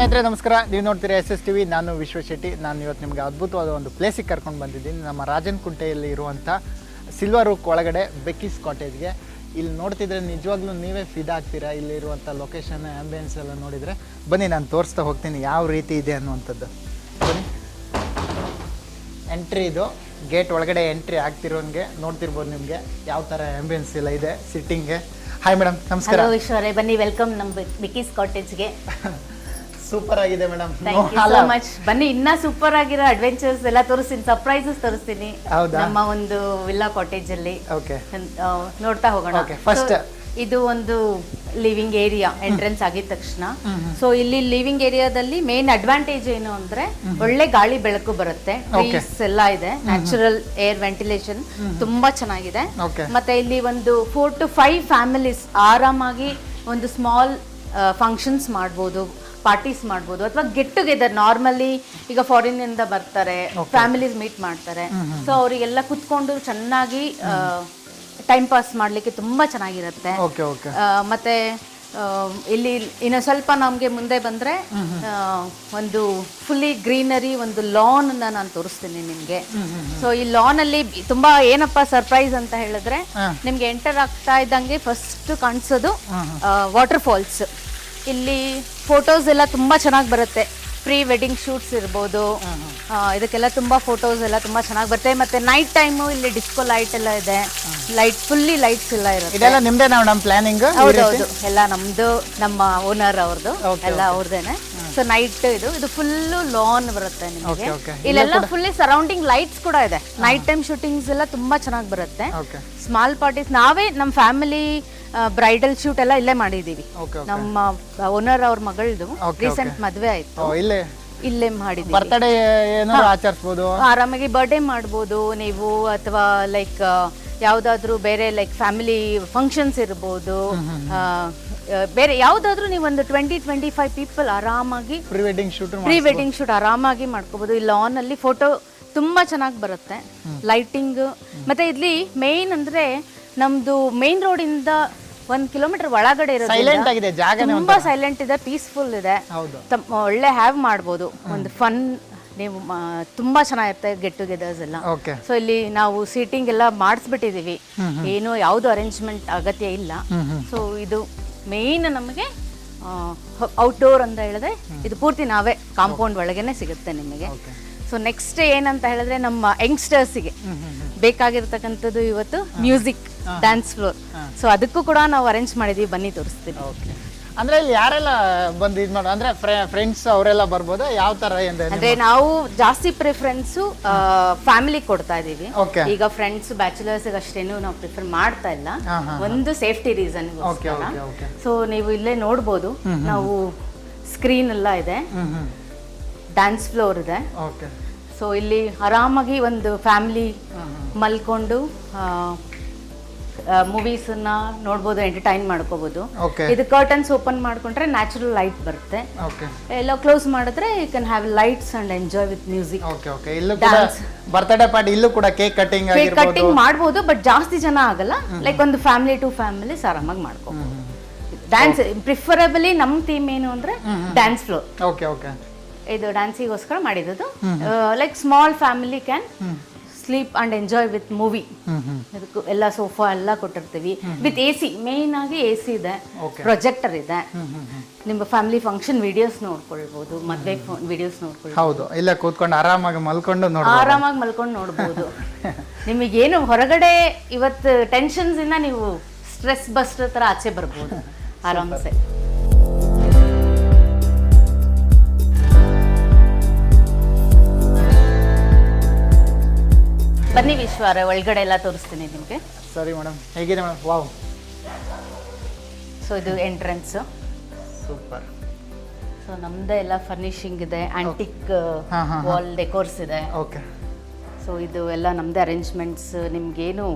ಸ್ನೇಹಿತರೆ ನಮಸ್ಕಾರ. ನೀವು ನೋಡ್ತೀರಾ SSTV. ನಾನು ವಿಶ್ವ ಶೆಟ್ಟಿ. ನಾನು ಇವತ್ತು ನಿಮಗೆ ಅದ್ಭುತವಾದ ಒಂದು ಪ್ಲೇಸಿಗೆ ಕರ್ಕೊಂಡು ಬಂದಿದ್ದೀನಿ. ನಮ್ಮ ರಾಜನಕುಂಟೆಯಲ್ಲಿ ಇರುವಂಥ ಸಿಲ್ವರ್ ರೂಕ್ ಒಳಗಡೆ ಬೆಕ್ಕೀಸ್ ಕಾಟೇಜ್ಗೆ. ಇಲ್ಲಿ ನೋಡ್ತಿದ್ರೆ ನಿಜವಾಗ್ಲೂ ನೀವೇ ಫಿದಾ ಆಗ್ತೀರಾ. ಇಲ್ಲಿರುವಂಥ ಲೊಕೇಶನ್, ಆ್ಯಂಬಿಯನ್ಸ್ ಎಲ್ಲ ನೋಡಿದರೆ. ಬನ್ನಿ, ನಾನು ತೋರಿಸ್ತಾ ಹೋಗ್ತೀನಿ ಯಾವ ರೀತಿ ಇದೆ ಅನ್ನುವಂಥದ್ದು. ಬನ್ನಿ, ಎಂಟ್ರಿ ಇದು ಗೇಟ್ ಒಳಗಡೆ ಎಂಟ್ರಿ ಆಗ್ತಿರೋನ್ಗೆ ನೋಡ್ತಿರ್ಬೋದು ನಿಮಗೆ ಯಾವ ಥರ ಆ್ಯಂಬಿಯನ್ಸ್ ಎಲ್ಲ ಇದೆ ಸಿಟ್ಟಿಂಗ್ಗೆ. ಹಾಯ್ ಮೇಡಮ್, ನಮಸ್ಕಾರ. ಹಲೋ ವಿಶ್ವರೇ, ಬನ್ನಿ, ವೆಲ್ಕಮ್ ನಮ್ಮ ಬೆಕ್ಕೀಸ್ ಕಾಟೇಜ್ಗೆ. ಸೂಪರ್ ಆಗಿದೆ madam. Thank you so much. ಬನ್ನಿ, ಇನ್ನ ಸೂಪರ್ ಆಗಿರೋ ಅಡ್ವೆಂಚರ್ಸ್ ಎಲ್ಲ ತೋರಿಸ್ತೀನಿ, ಸರ್ಪ್ರೈಸಸ್ ತೋರಿಸ್ತೀನಿ ನಮ್ಮ ಒಂದು ವಿಲ್ಲಾ ಕಾಟೇಜ್ ಅಲ್ಲಿ. ಓಕೆ, ನೋಡ್ತಾ ಹೋಗೋಣ. ಫಸ್ಟ್ ಇದು ಒಂದು ಲಿವಿಂಗ್ ಏರಿಯಾ ಎಂಟ್ರೆನ್ಸ್ ಆಗಿದ ತಕ್ಷಣ. ಸೊ ಇಲ್ಲಿ ಲಿವಿಂಗ್ ಏರಿಯಾದಲ್ಲಿ ಮೇನ್ ಅಡ್ವಾಂಟೇಜ್ ಏನು ಅಂದ್ರೆ ಒಳ್ಳೆ ಗಾಳಿ ಬೆಳಕು ಬರುತ್ತೆ, ಟ್ರೀಸ್ ಎಲ್ಲ ಇದೆ, ನ್ಯಾಚುರಲ್ ಏರ್ ವೆಂಟಿಲೇಷನ್ ತುಂಬಾ ಚೆನ್ನಾಗಿದೆ. ಮತ್ತೆ ಇಲ್ಲಿ ಒಂದು 4 to 5 ಫ್ಯಾಮಿಲೀಸ್ ಆರಾಮಾಗಿ ಒಂದು ಸ್ಮಾಲ್ ಫಂಕ್ಷನ್ಸ್ ಮಾಡ್ಬೋದು, ಪಾರ್ಟೀಸ್ ಮಾಡ್ಬೋದು, ಅಥವಾ ಗೆಟ್ ಟುಗೆದರ್. ನಾರ್ಮಲಿ ಈಗ ಫಾರಿನ್ ಇಂದ ಬರ್ತಾರೆ, ಫ್ಯಾಮಿಲೀಸ್ ಮೀಟ್ ಮಾಡ್ತಾರೆ. ಸೊ ಅವರಿಗೆಲ್ಲ ಕುತ್ಕೊಂಡು ಚೆನ್ನಾಗಿ ಟೈಮ್ ಪಾಸ್ ಮಾಡ್ಲಿಕ್ಕೆ ತುಂಬಾ ಚೆನ್ನಾಗಿರುತ್ತೆ. ಮತ್ತೆ ಇಲ್ಲಿ ಇನ್ನು ಸ್ವಲ್ಪ ನಮ್ಗೆ ಮುಂದೆ ಬಂದ್ರೆ ಒಂದು ಫುಲ್ಲಿ ಗ್ರೀನರಿ ಒಂದು ಲಾನ್ ನಾನು ತೋರಿಸ್ತೀನಿ ನಿಮ್ಗೆ. ಸೊ ಈ ಲಾನ್ ಅಲ್ಲಿ ತುಂಬಾ ಏನಪ್ಪಾ ಸರ್ಪ್ರೈಸ್ ಅಂತ ಹೇಳಿದ್ರೆ, ನಿಮ್ಗೆ ಎಂಟರ್ ಆಗ್ತಾ ಇದ್ದಂಗೆ ಫಸ್ಟ್ ಕಾಣಿಸೋದು ವಾಟರ್ ಫಾಲ್ಸ್. ಇಲ್ಲಿ ಫೋಟೋಸ್ ಎಲ್ಲ ತುಂಬಾ ಚೆನ್ನಾಗಿ ಬರುತ್ತೆ. ಪ್ರೀ ವೆಡ್ಡಿಂಗ್ ಶೂಟ್ಸ್ ಇರ್ಬೋದು, ಇದಕ್ಕೆಲ್ಲ ತುಂಬಾ ಫೋಟೋಸ್ ಎಲ್ಲ ತುಂಬಾ ಚೆನ್ನಾಗಿ ಬರುತ್ತೆ. ಮತ್ತೆ ನೈಟ್ ಟೈಮು ಇಲ್ಲಿ ಡಿಸ್ಕೋ ಲೈಟ್ ಎಲ್ಲ ಇದೆ, ಲೈಟ್ ಫುಲ್ಲಿ ಲೈಟ್ಸ್ ಎಲ್ಲ ಇರುತ್ತೆ. ಇದೆಲ್ಲ ನಿಮ್ದೇ ನಮ್ಮ ಪ್ಲಾನಿಂಗ್? ಹೌದೌದು, ಎಲ್ಲ ನಮ್ದು, ನಮ್ಮ ಓನರ್ ಅವ್ರದ್ದು ಎಲ್ಲ ಅವ್ರದೇನೆ. ಸೊ ನೈಟ್ ಇದು ಫುಲ್ಲು ಲಾನ್ ಬರುತ್ತೆ ನಿಮಗೆ. ಇಲ್ಲೆಲ್ಲ ಫುಲ್ಲಿ ಸರೌಂಡಿಂಗ್ ಲೈಟ್ಸ್ ಕೂಡ ಇದೆ. ನೈಟ್ ಟೈಮ್ ಶೂಟಿಂಗ್ಸ್ ಎಲ್ಲ ತುಂಬಾ ಚೆನ್ನಾಗಿ ಬರುತ್ತೆ. ಸ್ಮಾಲ್ ಪಾರ್ಟೀಸ್ ನಾವೇ ನಮ್ಮ ಫ್ಯಾಮಿಲಿ ಬ್ರೈಡಲ್ ಶೂಟ್ ಎಲ್ಲ ಇಲ್ಲೇ ಮಾಡಿದೀವಿ. ನಮ್ಮ ಓನರ್ ಅವ್ರ ಮಗಳದು ರೀಸೆಂಟ್ ಮದ್ವೆ ಆಯ್ತು, ಇಲ್ಲೇ ಮಾಡಿದೀವಿ. ಬರ್ತ್ಡೇ ಏನಾದ್ರು ಆಚರಿಸಬಹುದು, ಆರಾಮಾಗಿ ಬರ್ಡೇ ಮಾಡ್ಬೋದು ನೀವು, ಅಥವಾ ಲೈಕ್ ಯಾವ್ದಾದ್ರು ಬೇರೆ ಲೈಕ್ ಫ್ಯಾಮಿಲಿ ಫಂಕ್ಷನ್ಸ್ ಇರ್ಬೋದು, ಬೇರೆ ಯಾವ್ದಾದ್ರು ನೀವು ಒಂದು 20-25 ಪೀಪಲ್ ಆರಾಮಾಗಿ ಪ್ರೀ ವೆಡ್ಡಿಂಗ್ ಶೂಟ್ ಆರಾಮಾಗಿ ಮಾಡ್ಕೋಬಹುದು. ಈ ಲಾನ್ ಅಲ್ಲಿ ಫೋಟೋ ತುಂಬಾ ಚೆನ್ನಾಗಿ ಬರುತ್ತೆ, ಲೈಟಿಂಗ್. ಮತ್ತೆ ಇಲ್ಲಿ ಮೇನ್ ಅಂದ್ರೆ ನಮ್ದು ಮೇನ್ ರೋಡ್ ಇಂದ 1 ಕಿಲೋಮೀಟರ್ ಒಳಗಡೆ ಇರೋದು, ತುಂಬಾ ಸೈಲೆಂಟ್ ಇದೆ, ಪೀಸ್ಫುಲ್ ಇದೆ, ಒಳ್ಳೆ ಹ್ಯಾವ್ ಮಾಡ್ಬೋದು. ಒಂದು ಫನ್, ನೀವು ತುಂಬಾ ಚೆನ್ನಾಗಿರುತ್ತೆ ಗೆಟ್ ಟುಗೆದರ್ಸ್ ಎಲ್ಲ. ಸೊ ಇಲ್ಲಿ ನಾವು ಸೀಟಿಂಗ್ ಎಲ್ಲ ಮಾಡಿಸ್ಬಿಟ್ಟಿದೀವಿ, ಏನು ಯಾವ್ದು ಅರೇಂಜ್ಮೆಂಟ್ ಅಗತ್ಯ ಇಲ್ಲ. ಸೊ ಇದು ಮೇನ್ ನಮಗೆ ಔಟ್ಡೋರ್ ಅಂತ ಹೇಳಿದ್ರೆ ಇದು ಪೂರ್ತಿ ನಾವೇ ಕಾಂಪೌಂಡ್ ಒಳಗೇನೆ ಸಿಗುತ್ತೆ ನಿಮಗೆ. ಸೊ ನೆಕ್ಸ್ಟ್ ಏನಂತ ಹೇಳಿದ್ರೆ, ನಮ್ಮ ಯಂಗ್ಸ್ಟರ್ಸ್ಗೆ ಬೇಕಾಗಿರ್ತಕ್ಕಂಥದ್ದು ಇವತ್ತು ಮ್ಯೂಸಿಕ್, ಡ್ಯಾನ್ಸ್ ಫ್ಲೋರ್. ಸೊ ಅದಕ್ಕೂ ಕೂಡ ನಾವು ಅರೇಂಜ್ ಮಾಡಿದೀವಿ, ಬನ್ನಿ ತೋರಿಸ್ತೀನಿ. ಅಂದ್ರೆ ಇಲ್ಲಿ ಯಾರೆಲ್ಲ ಬಂದು ಇದು ಮಾಡೋದು ಅಂದ್ರೆ ಫ್ರೆಂಡ್ಸ್ ಅವರೆಲ್ಲ ಬರ್ಬೋದಾ? ಯಾವ ತರ ಅಂದ್ರೆ ನಾವು ಜಾಸ್ತಿ ಪ್ರಿಫರೆನ್ಸ್ ಫ್ಯಾಮಿಲಿ ಕೊಡ್ತಾ ಇದೀವಿ. ಈಗ ಫ್ರೆಂಡ್ಸ್ ಬ್ಯಾಚುಲರ್ಸ್ ಅಷ್ಟೇನು ನಾವು ಪ್ರಿಫರ್ ಮಾಡ್ತಾ ಇಲ್ಲ, ಒಂದು ಸೇಫ್ಟಿ ರೀಸನ್. ಸೊ ನೀವು ಇಲ್ಲೇ ನೋಡ್ಬೋದು, ನಾವು ಸ್ಕ್ರೀನ್ ಎಲ್ಲ ಇದೆ, ಡ್ಯಾನ್ಸ್ ಫ್ಲೋರ್ ಇದೆ. ಸೊ ಇಲ್ಲಿ ಆರಾಮಾಗಿ ಒಂದು ಫ್ಯಾಮಿಲಿ ಮಲ್ಕೊಂಡು ಮೂವೀಸ್ ನೋಡ್ಬೋದು, ಎಂಟರ್ಟೈನ್ ಮಾಡ್ಕೋಬಹುದು. ಇದು ಕರ್ಟನ್ಸ್ ಓಪನ್ ಮಾಡ್ಕೊಂಡ್ರೆ ನ್ಯಾಚುರಲ್ ಲೈಟ್ ಬರುತ್ತೆ, ಎಲ್ಲ ಕ್ಲೋಸ್ ಮಾಡಿದ್ರೆ you can have lights and enjoy with music. Birthday party ಇಲ್ಲೂ ಕೂಡ ಕೇಕ್ ಕಟಿಂಗ್ ಮಾಡ್ಬೋದು, ಬಟ್ ಜಾಸ್ತಿ ಜನ ಆಗಲ್ಲ. ಲೈಕ್ ಒಂದು ಫ್ಯಾಮಿಲಿ 2 ಫ್ಯಾಮಿಲೀಸ್ ಆರಾಮಾಗಿ ಮಾಡ್ಕೋಬಹುದು. ಡ್ಯಾನ್ಸ್ ಪ್ರಿಫರಬಲಿ ನಮ್ಮ ಥೀಮ್ ಏನು ಅಂದ್ರೆ ಡ್ಯಾನ್ಸ್ ಫ್ಲೋರ್. ಇದು ಡ್ಯಾನ್ಸಿಗೋಸ್ಕರ ಮಾಡಿದ್ದು. Like small family can sleep and enjoy with movie. ಅದಕ್ಕೂ ಎಲ್ಲ ಸೋಫಾ ಎಲ್ಲ ಕೊಟ್ಟಿರ್ತೀವಿ ವಿತ್ AC. ಮೇನ್ ಆಗಿ AC ಇದೆ, ಪ್ರೊಜೆಕ್ಟರ್ ಇದೆ. ನಿಮ್ಮ ಫ್ಯಾಮಿಲಿ ಫಂಕ್ಷನ್ ವಿಡಿಯೋಸ್ ನೋಡ್ಕೊಳ್ಬಹುದು, ಮದ್ವೆ ವಿಡಿಯೋಸ್ ನೋಡ್ಕೊಳ್ಬಹುದು. ಹೌದು, ಇಲ್ಲ ಕೂತ್ಕೊಂಡು ಆರಾಮಾಗಿ ಮಲ್ಕೊಂಡು ನೋಡ್ಬೋದು. ನಿಮಗೇನು ಹೊರಗಡೆ ಇವತ್ತು ಟೆನ್ಷನ್ಸ್ ಇಂದ ನೀವು ಸ್ಟ್ರೆಸ್ ಬಸ್ಟರ್ ತರ ಆಚೆ ಬರ್ಬೋದು ಆರಾಮ್ಸೆ. ಬನ್ನಿ ವಿಶ್ವಾರ, ಒಳಗಡೆ ಎಲ್ಲ ತೋರಿಸ್ತೀನಿ ನಿಮಗೆ. ಸರಿ ಮೇಡಮ್, ಹೇಗಿದೆ ಮೇಡಮ್? ವಾವ್. ಸೊ ಇದು ಎಂಟ್ರೆನ್ಸ್. ಸೂಪರ್. ಸೊ ನಮ್ದೇ ಎಲ್ಲ ಫರ್ನಿಶಿಂಗ್ ಇದೆ, ಆಂಟಿಕ್ ವಾಲ್ ಡೆಕೋರ್ಸ್ ಇದೆ. ಸೊ ಇದು ಎಲ್ಲ ನಮ್ದೇ ಅರೇಂಜ್ಮೆಂಟ್ಸ್. ನಿಮ್ಗೇನು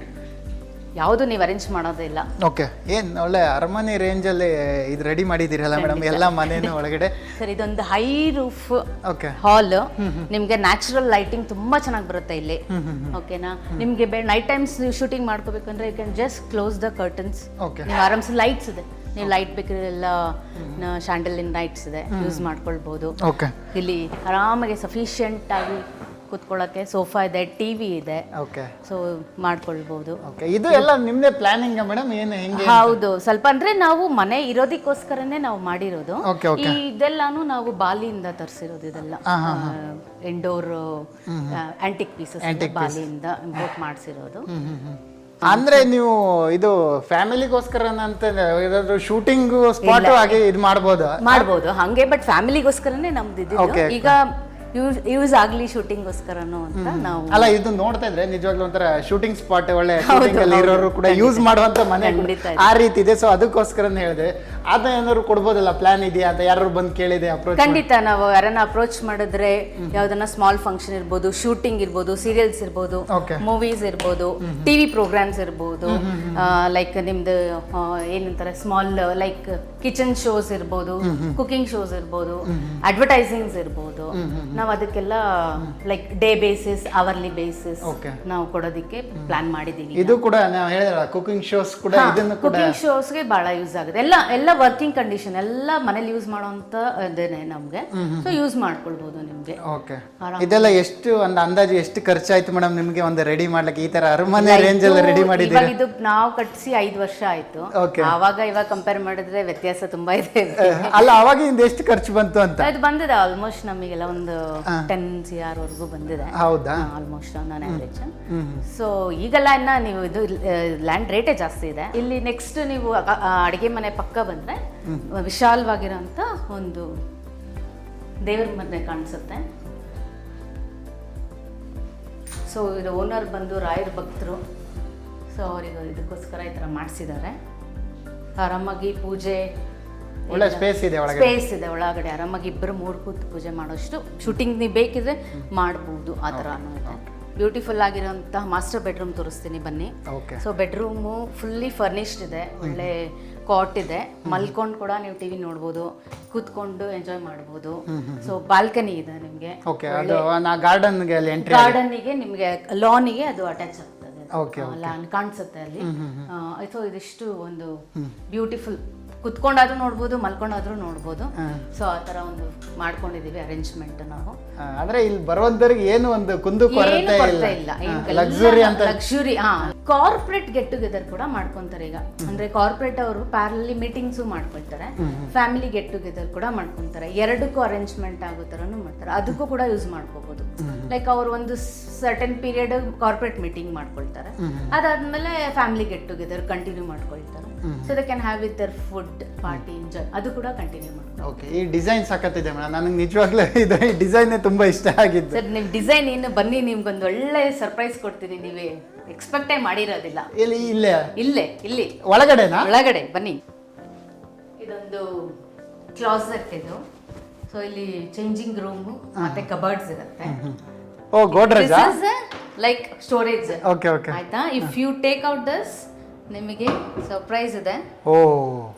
ಯಾವುದು ನೀವು ಅರೇಂಜ್ ಮಾಡೋದಿಲ್ಲ. ಓಕೆ, ಏನು ಒಳ್ಳೆ ಅರಮನೆ ರೇಂಜಲ್ಲಿ ಇದು ರೆಡಿ ಮಾಡಿದ್ದೀರಲ್ಲ ಮೇಡಮ್, ಎಲ್ಲ ಮನೇನು ಒಳಗಡೆ. ಸರ್, ಇದೊಂದು ಹೈ ರೂಫ್ ಹಾಲ್. ನಿಮ್ಗೆ ನ್ಯಾಚುರಲ್ ಲೈಟಿಂಗ್ ತುಂಬಾ ಚೆನ್ನಾಗಿ ಬರುತ್ತೆ ಇಲ್ಲಿ. ಓಕೆನಾ? ನಿಮ್ಗೆ ನೈಟ್ ಟೈಮ್ಸ್ ಶೂಟಿಂಗ್ ಮಾಡ್ಕೋಬೇಕಂದ್ರೆ you can just close the curtains. ನೀವು ಆರಾಮ್ಸೆ ಲೈಟ್ಸ್ ಇದೆ, ನೀವು ಲೈಟ್ ಬೇಕಾದ್ರೆ ಎಲ್ಲ ಶಾಂಡಲಿನ್ ಲೈಟ್ಸ್ ಇದೆ, ಯೂಸ್ ಮಾಡ್ಕೊಳ್ಬೋದು. ಓಕೆ. ಇಲ್ಲಿ ಆರಾಮಾಗಿ ಸಫಿಷಿಯೆಂಟ್ ಆಗಿ ಕೂತ್ಕೊಳ್ಳೋಕ್ಕೆ ಸೋಫಾ ಇದೆ, ಟಿವಿ ಇದೆ. ಓಕೆ. ಸೊ ಮಾಡ್ಕೊಳ್ಬೋದು. ಓಕೆ. ಇದು ಎಲ್ಲ ನಿಮ್ಮದೇ ಪ್ಲಾನಿಂಗ್ ಮೇಡಮ್? ಏನು ಹೆಂಗೆ? ಹೌದು, ಸ್ವಲ್ಪ ಅಂದ್ರೆ ನಾವು ಮನೆ ಇರೋದಕ್ಕೋಸ್ಕರನೇ ನಾವು ಮಾಡಿರೋದು. Okay, okay. ಇದೆಲ್ಲಾನು ನಾವು ಬಾಲಿಯಿಂದ ತರಿಸಿರೋದು. ಇದೆಲ್ಲ ಇಂಡೋರ್ ಆಂಟಿಕ್ ಪೀಸಸ್ ಬಾಲಿಯಿಂದ ಇಂಪೋರ್ಟ್ ಮಾಡಿಸಿರೋದು. ಅಂದ್ರೆ ನೀವು ಇದು ಫ್ಯಾಮಿಲಿಗೋಸ್ಕರ ಅಂತ ಏನಾದ್ರು ಶೂಟಿಂಗ್ ಸ್ಪಾಟ್ ಆಗಿ ಇದು ಮಾಡ್ಬೋದು ಹಂಗೆ, ಬಟ್ ಫ್ಯಾಮಿಲಿಗೋಸ್ಕರನೇ ನಮ್ದು ಇದ್ದಿದ್ದು. ಈಗ ಯೂಸ್ ಆಗ್ಲಿ ಶೂಟಿಂಗ್ಗೋಸ್ಕರನು ಅಂತ ನಾವು. ಅಲ್ಲ, ಇದು ನೋಡ್ತಾ ಇದ್ರೆ ನಿಜವಾಗ್ಲೂ ಒಂಥರ ಶೂಟಿಂಗ್ ಸ್ಪಾಟ್, ಒಳ್ಳೆ ಶೂಟಿಂಗ್ ಅಲ್ಲಿ ಇರೋರು ಕೂಡ ಯೂಸ್ ಮಾಡುವಂತ ಮನೆ ಆ ರೀತಿ ಇದೆ. ಸೊ ಅದಕ್ಕೋಸ್ಕರನೇ ಹೇಳಿದೆ. ಅದ ಏನಾದ್ರು ಕೊಡ್ಬೋದಲ್ಲ, ಪ್ಲಾನ್ ಇದೆಯಾ ಅಂತ ಯಾರು ಬಂದು ಕೇಳಿದೆ ಅಪ್ರೋಚ್? ಖಂಡಿತ, ನಾವು ಯಾರನ್ನ ಅಪ್ರೋಚ್ ಮಾಡಿದ್ರೆ ಯಾವ್ದನ್ನ ಸ್ಮಾಲ್ ಫಂಕ್ಷನ್ ಇರ್ಬೋದು, ಶೂಟಿಂಗ್ ಇರ್ಬೋದು, ಸೀರಿಯಲ್ಸ್ ಇರ್ಬೋದು, ಮೂವೀಸ್ ಇರ್ಬೋದು, ಟಿವಿ ಪ್ರೋಗ್ರಾಮ್ಸ್ ಇರ್ಬೋದು, ಲೈಕ್ ನಿಮ್ದು ಏನಂತಾರೆ ಸ್ಮಾಲ್ ಲೈಕ್ ಕಿಚನ್ ಶೋಸ್ ಇರ್ಬೋದು, ಕುಕಿಂಗ್ ಶೋಸ್ ಇರ್ಬೋದು, ಅಡ್ವರ್ಟೈಸಿಂಗ್ಸ್ ಇರ್ಬೋದು, ನಾವು ಅದಕ್ಕೆಲ್ಲ like day basis, hourly basis ನಾವು ಕೊಡೋದಕ್ಕೆ ಪ್ಲಾನ್ ಮಾಡಿದೀವಿ. ಇದು ಕೂಡ ನಾವು ಹೇಳಿದ್ರಲ್ಲ ಕುಕಿಂಗ್ ಶೋಸ್ ಕೂಡ, ಇದನ್ನು ಕೂಡ ಕುಕಿಂಗ್ ಶೋಸ್ಗೆ ಬಹಳ ಯೂಸ್ ಆಗುತ್ತೆ. ಎಲ್ಲ ವರ್ಕಿಂಗ್ ಕಂಡೀಷನ್ ಎಲ್ಲ ಮನೇಲಿ ಯೂಸ್ ಮಾಡುವಂತ ಇದೇನೆ ನಮ್ಗೆ. ಸೊ ಯೂಸ್ ಮಾಡ್ಕೊಳ್ಬಹುದು ನಿಮ್ಗೆ. ಓಕೆ. ಇದೆಲ್ಲ ಎಷ್ಟು ಒಂದು ಅಂದಾಜು ಎಷ್ಟು ಖರ್ಚಾಯ್ತು ಮೇಡಮ್ ನಿಮ್ಗೆ ಒಂದು ರೆಡಿ ಮಾಡ್ಲಿಕ್ಕೆ? ಈ ತರ ಅರಮನೆ ರೇಂಜ್ ಎಲ್ಲ ರೆಡಿ ಮಾಡಿದ್ದೀರಾ? ಇದು ನಾವು ಕಟ್ಟಿಸಿ 5 ವರ್ಷ ಆಯ್ತು. ಆವಾಗ ಇವಾಗ ಕಂಪೇರ್ ಮಾಡಿದ್ರೆ ವ್ಯತ್ಯಾಸ ತುಂಬಾ ಇದೆ. ಅಲ್ಲ, ಅವಾಗಿಂದ ಎಷ್ಟು ಖರ್ಚು ಬಂತು ಅಂತ? ಇದು ಬಂದಿದೆ ಆಲ್ಮೋಸ್ಟ್ ನಮಗೆಲ್ಲ ಒಂದು 10 CR ವರೆಗೂ ಬಂದಿದೆ. ಹೌದಾ? ಆಲ್ಮೋಸ್ಟ್ ನಾನು ಆವರೇಜ್. ಸೊ ಈಗೆಲ್ಲ ಇನ್ನ ನೀವು ಇದು ಲ್ಯಾಂಡ್ ರೇಟೇ ಜಾಸ್ತಿ ಇದೆ. ಇಲ್ಲಿ ನೆಕ್ಸ್ಟ್ ನೀವು ಅಡಿಗೆ ಮನೆ ಪಕ್ಕ ಬಂದ್ರೆ ವಿಶಾಲವಾಗಿರೋಂಥ ಒಂದು ದೇವ್ರ ಮನೆ ಕಾಣಿಸುತ್ತೆ. ಸೊ ಇದು ಓನರ್ ಬಂದು ರಾಯರ ಭಕ್ತರು. ಸೊ ಅವರಿಗೆ ಇದಕ್ಕೋಸ್ಕರ ಈ ಥರ ಮಾಡಿಸಿದ್ದಾರೆ. ಆರಾಮಾಗಿ ಪೂಜೆ, ಒಳ್ಳೆ ಸ್ಪೇಸ್ ಇದೆ ಒಳಗಡೆ ಆರಾಮಾಗಿ 2-3 ಕೂತು ಪೂಜೆ ಮಾಡೋಷ್ಟು ಶೂಟಿಂಗ್ ನೀವು ಬೇಕಿದ್ರೆ ಮಾಡ್ಬೋದು. ಆ ಥರ ಇದೆ. ಬ್ಯೂಟಿಫುಲ್ ಆಗಿರೋಂತಹ ಮಾಸ್ಟರ್ ಬೆಡ್ರೂಮ್ ತೋರಿಸ್ತೀನಿ ಬನ್ನಿ. ಸೊ ಬೆಡ್ರೂಮು ಫುಲ್ಲಿ ಫರ್ನಿಶ್ಡ್ ಇದೆ, ಒಳ್ಳೆ ಕಾಟ್ ಇದೆ, ಮಲ್ಕೊಂಡು ಕೂಡ ನೀವು ಟಿವಿ ನೋಡ್ಬೋದು, ಕೂತ್ಕೊಂಡು ಎಂಜಾಯ್ ಮಾಡ್ಬೋದು. ಸೊ ಬಾಲ್ಕನಿ ಇದೆ ನಿಮಗೆ. ಗಾರ್ಡನ್ಗೆ ನಿಮಗೆ ಲಾನಿಗೆ ಅದು ಅಟ್ಯಾಚ್ ಆಗ್ತದೆ, ಲಾನ್ ಕಾಣಿಸುತ್ತೆ ಅಲ್ಲಿ. ಸೊ ಇದಿಷ್ಟು ಒಂದು ಬ್ಯೂಟಿಫುಲ್, ಕುತ್ಕೊಂಡಾದ್ರೂ ನೋಡ್ಬೋದು, ಮಲ್ಕೊಂಡಾದ್ರೂ ನೋಡ್ಬೋದು. ಸೊ ಆ ತರ ಒಂದು ಮಾಡ್ಕೊಂಡಿದೀವಿ ಅರೇಂಜ್ಮೆಂಟ್ ನಾವು. ಅಂದ್ರೆ ಇಲ್ಲಿ ಬರುವಂತರಿಗೆ ಏನು ಒಂದು ಕುಂದು ಕೊರತೆ ಇಲ್ಲ, ಲಕ್ಸುರಿ. ಕಾರ್ಪೊರೇಟ್ ಗೆಟ್ ಟುಗೆದರ್ ಕೂಡ ಮಾಡ್ಕೊಂತಾರೆ ಈಗ. ಅಂದ್ರೆ ಕಾರ್ಪೊರೇಟ್ ಅವರು ಪ್ಯಾರಲಿ ಮೀಟಿಂಗ್ಸು ಮಾಡ್ಕೊಳ್ತಾರೆ, ಫ್ಯಾಮಿಲಿ ಗೆಟ್ ಟುಗೆದರ್ ಕೂಡ ಮಾಡ್ಕೊಂತಾರೆ. ಎರಡಕ್ಕೂ ಅರೇಂಜ್ಮೆಂಟ್ ಆಗೋ ತರನು ಮಾಡ್ತಾರೆ. ಅದಕ್ಕೂ ಕೂಡ ಯೂಸ್ ಮಾಡ್ಕೋಬಹುದು. ಲೈಕ್ ಅವ್ರು ಒಂದು ಸರ್ಟನ್ ಪೀರಿಯಡ್ ಕಾರ್ಪೊರೇಟ್ ಮೀಟಿಂಗ್ ಮಾಡ್ಕೊಳ್ತಾರೆ, ಅದಾದ್ಮೇಲೆ ಫ್ಯಾಮಿಲಿ ಗೆಟ್ ಟುಗೆದರ್ ಕಂಟಿನ್ಯೂ ಮಾಡ್ಕೊಳ್ತಾರೆ. So they can have with their food party enjoy, ಅದು ಕೂಡ ಕಂಟಿನ್ಯೂ ಮಾಡ್ತಾರೆ. ಓಕೆ. ಈ ಡಿಸೈನ್ ಸಖತ್ತಿದೆ ಮೇಡಮ್, ನನಗೆ ನಿಜವಾಗ್ಲೂ ಇದು ಈ ಡಿಸೈನ್ ತುಂಬಾ ಇಷ್ಟ ಆಗಿದ್ದು. ಸರ್ ನಿಮ್ಮ ಡಿಸೈನ್ ಇನ್ನು ಬನ್ನಿ, ನಿಮ್ಗೊಂದು ಒಳ್ಳೆ ಸರ್ಪ್ರೈಸ್ ಕೊಡ್ತೀನಿ, ನೀವೇ ಎಕ್ಸ್ಪೆಕ್ಟೇ ಮಾಡಿರೋದಿಲ್ಲ. ಇಲ್ಲಿ ಒಳಗಡೆನಾ? ಒಳಗಡೆ ಬನ್ನಿ. ಇದೊಂದು ಕ್ಲಾಸೆಟ್ ಇದು. ಸೊ ಇಲ್ಲಿ ಚೇಂಜಿಂಗ್ ರೂಮ್ ಮತ್ತೆ ಕಬರ್ಡ್ಸ್ ಇರುತ್ತೆ. Oh, Godrej like storage. Okay, okay. ಆಯ್ತಾ? If you take out this ನಿಮಗೆ ಸರ್ಪ್ರೈಸ್ ಇದೆ. ಓ,